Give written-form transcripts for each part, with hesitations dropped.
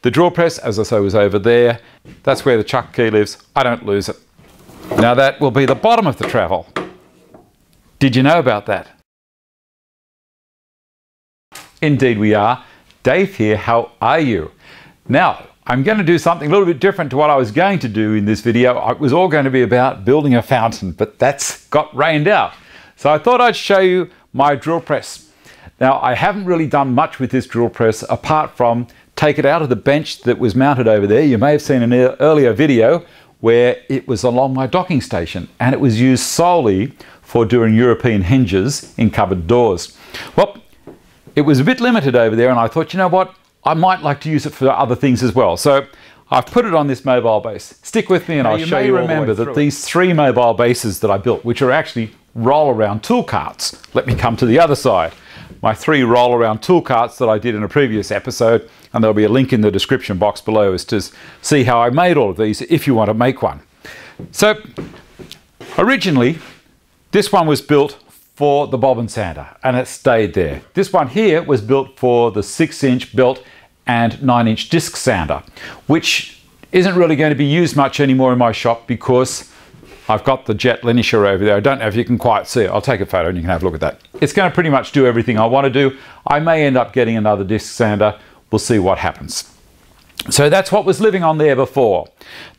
The drill press, as I say, was over there. That's where the chuck key lives. I don't lose it. Now that will be the bottom of the travel. Did you know about that? Indeed we are. Dave here, how are you? Now, I'm going to do something a little bit different to what I was going to do in this video. It was all going to be about building a fountain, but that's got rained out. So I thought I'd show you my drill press. Now, I haven't really done much with this drill press apart from take it out of the bench that was mounted over there. You may have seen an earlier video where it was along my docking station and it was used solely for doing European hinges in cupboard doors. Well, it was a bit limited over there and I thought, you know what, I might like to use it for other things as well. So I've put it on this mobile base. Stick with me and I'll show you. Remember that these 3 mobile bases that I built, which are actually roll-around tool carts. Let me come to the other side. My 3 roll-around tool carts that I did in a previous episode, and there'll be a link in the description box below as to see how I made all of these if you want to make one. So originally this one was built for the bobbin sander and it stayed there. This one here was built for the 6-inch belt and 9-inch disc sander, which isn't really going to be used much anymore in my shop because I've got the jet linisher over there. I don't know if you can quite see it. I'll take a photo and you can have a look at that. It's going to pretty much do everything I want to do. I may end up getting another disc sander. We'll see what happens. So that's what was living on there before.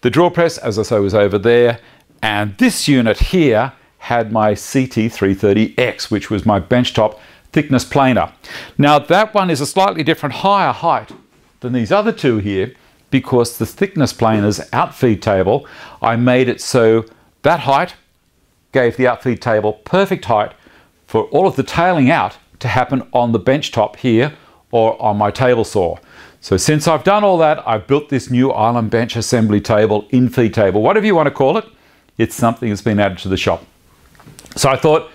The drill press, as I say, was over there. And this unit here had my CT330X, which was my benchtop thickness planer. Now that one is a slightly different higher height than these other 2 here because the thickness planer's outfeed table, I made it so that height gave the outfeed table perfect height for all of the tailing out to happen on the bench top here or on my table saw. So since I've done all that, I've built this new island bench assembly table, in-feed table, whatever you want to call it. It's something that's been added to the shop. So I thought,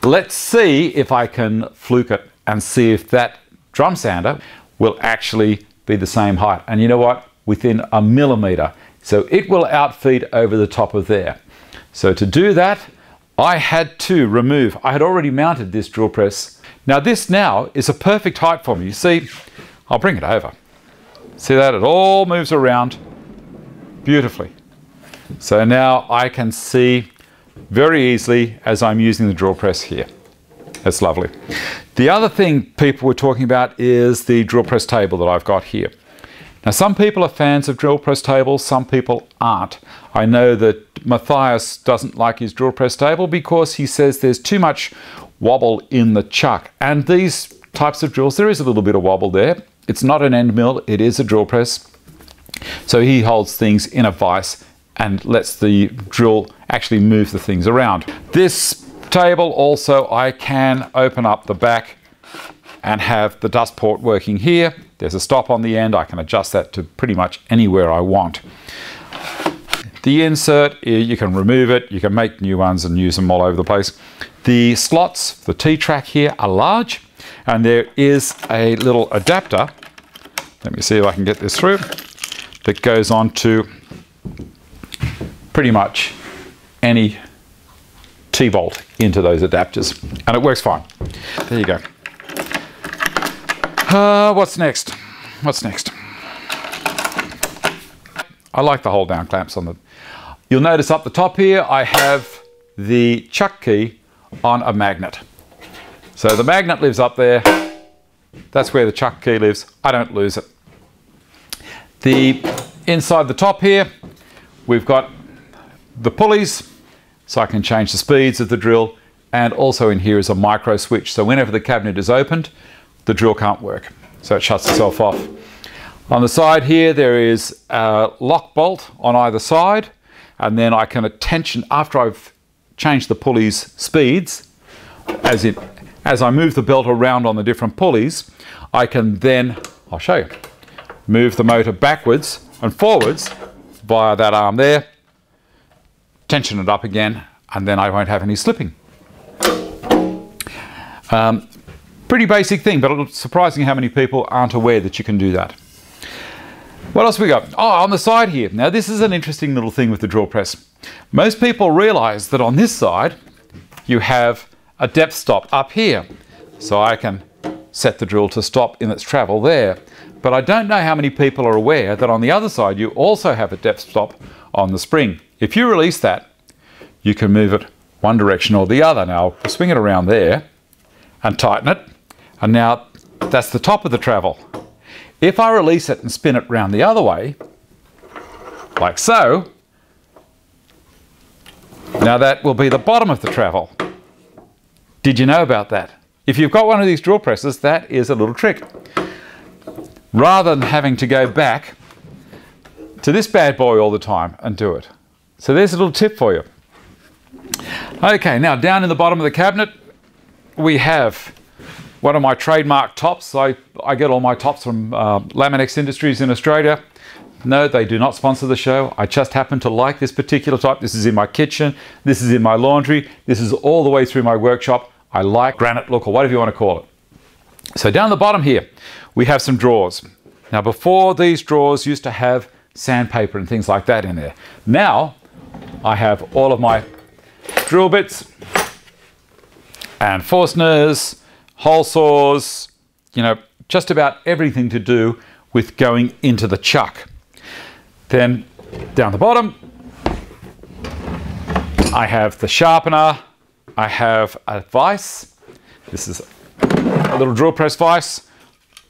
let's see if I can fluke it and see if that drum sander will actually be the same height. And you know what? Within a millimeter. So it will outfeed over the top of there. So to do that, I had to remove, I had already mounted this drill press. Now this now is a perfect height for me. You see, I'll bring it over. See that? It all moves around beautifully. So now I can see very easily as I'm using the drill press here. That's lovely. The other thing people were talking about is the drill press table that I've got here. Now some people are fans of drill press tables, some people aren't. I know that Matthias doesn't like his drill press table because he says there's too much wobble in the chuck. And these types of drills, there is a little bit of wobble there. It's not an end mill, it is a drill press. So he holds things in a vise and lets the drill actually move the things around. This table also, I can open up the back and have the dust port working here. There's a stop on the end. I can adjust that to pretty much anywhere I want. The insert, you can remove it. You can make new ones and use them all over the place. The slots, the T-track here are large, and there is a little adapter. Let me see if I can get this through. That goes on to pretty much any T-bolt into those adapters, and it works fine. There you go. What's next? What's next? I like the hold down clamps on the... You'll notice up the top here I have the chuck key on a magnet. So the magnet lives up there. That's where the chuck key lives. I don't lose it. The inside the top here we've got the pulleys so I can change the speeds of the drill, and also in here is a micro switch, so whenever the cabinet is opened the drill can't work, so it shuts itself off. On the side here there is a lock bolt on either side, and then I can tension after I've changed the pulleys speeds. As I move the belt around on the different pulleys, I can then, I'll show you, move the motor backwards and forwards via that arm there, tension it up again, and then I won't have any slipping. Pretty basic thing, but it's surprising how many people aren't aware that you can do that. What else we got? Oh, on the side here. Now this is an interesting little thing with the drill press. Most people realize that on this side you have a depth stop up here. So I can set the drill to stop in its travel there. But I don't know how many people are aware that on the other side you also have a depth stop on the spring. If you release that, you can move it one direction or the other. Now I'll swing it around there and tighten it, and now that's the top of the travel. If I release it and spin it round the other way, like so, now that will be the bottom of the travel. Did you know about that? If you've got one of these drill presses, that is a little trick. Rather than having to go back to this bad boy all the time and do it. So there's a little tip for you. Okay, now down in the bottom of the cabinet, we have one of my trademark tops. I get all my tops from Laminex Industries in Australia. No, they do not sponsor the show. I just happen to like this particular type. This is in my kitchen. This is in my laundry. This is all the way through my workshop. I like granite look, or whatever you want to call it. So down the bottom here, we have some drawers. Now before, these drawers used to have sandpaper and things like that in there. Now I have all of my drill bits and Forstners, hole saws, you know, just about everything to do with going into the chuck. Then down the bottom, I have the sharpener, I have a vise. This is a little drill press vise.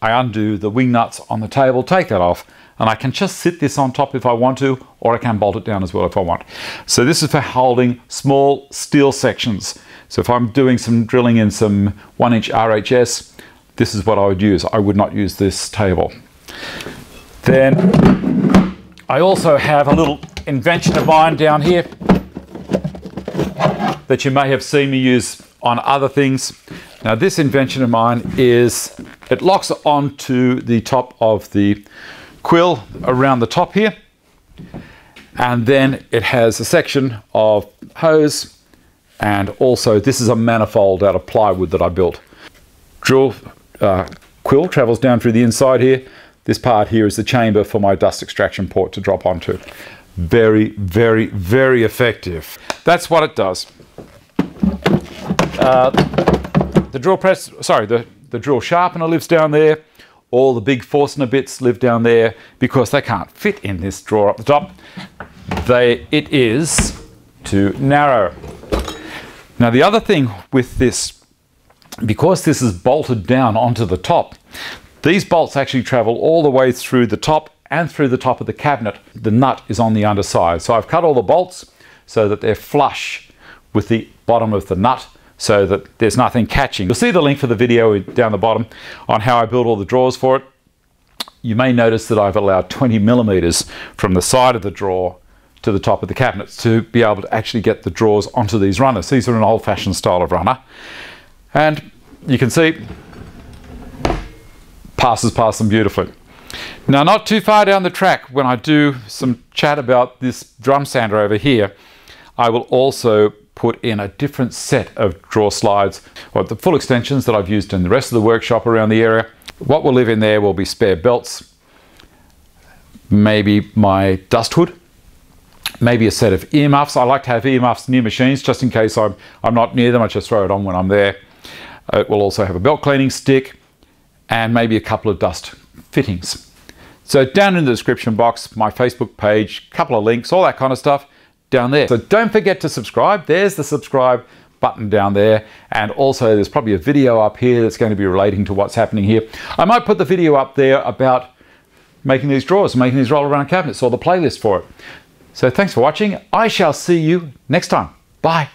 I undo the wing nuts on the table, take that off, and I can just sit this on top if I want to, or I can bolt it down as well if I want. So this is for holding small steel sections. So if I'm doing some drilling in some 1-inch RHS, this is what I would use. I would not use this table. Then I also have a little invention of mine down here that you may have seen me use on other things. Now this invention of mine is, it locks onto the top of the quill around the top here, and then it has a section of hose, and also this is a manifold out of plywood that I built. Drill quill travels down through the inside here. This part here is the chamber for my dust extraction port to drop onto. Very, very, very effective. That's what it does. The drill press, sorry, the drill sharpener lives down there. All the big Forstner bits live down there because they can't fit in this drawer up the top. It is too narrow. Now the other thing with this, because this is bolted down onto the top, these bolts actually travel all the way through the top and through the top of the cabinet. The nut is on the underside. So I've cut all the bolts so that they're flush with the bottom of the nut, so that there's nothing catching. You'll see the link for the video down the bottom on how I built all the drawers for it. You may notice that I've allowed 20 millimeters from the side of the drawer to the top of the cabinets to be able to actually get the drawers onto these runners. These are an old-fashioned style of runner. And you can see, passes past them beautifully. Now, not too far down the track, when I do some chat about this drum sander over here, I will also put in a different set of drawer slides, or the full extensions that I've used in the rest of the workshop around the area. What will live in there will be spare belts, maybe my dust hood, maybe a set of earmuffs. I like to have earmuffs near machines just in case I'm not near them. I just throw it on when I'm there. It will also have a belt cleaning stick and maybe a couple of dust fittings. So down in the description box, my Facebook page, couple of links, all that kind of stuff down there. So don't forget to subscribe. There's the subscribe button down there, and also there's probably a video up here that's going to be relating to what's happening here. I might put the video up there about making these drawers, making these roll around cabinets, or the playlist for it. So thanks for watching. I shall see you next time. Bye.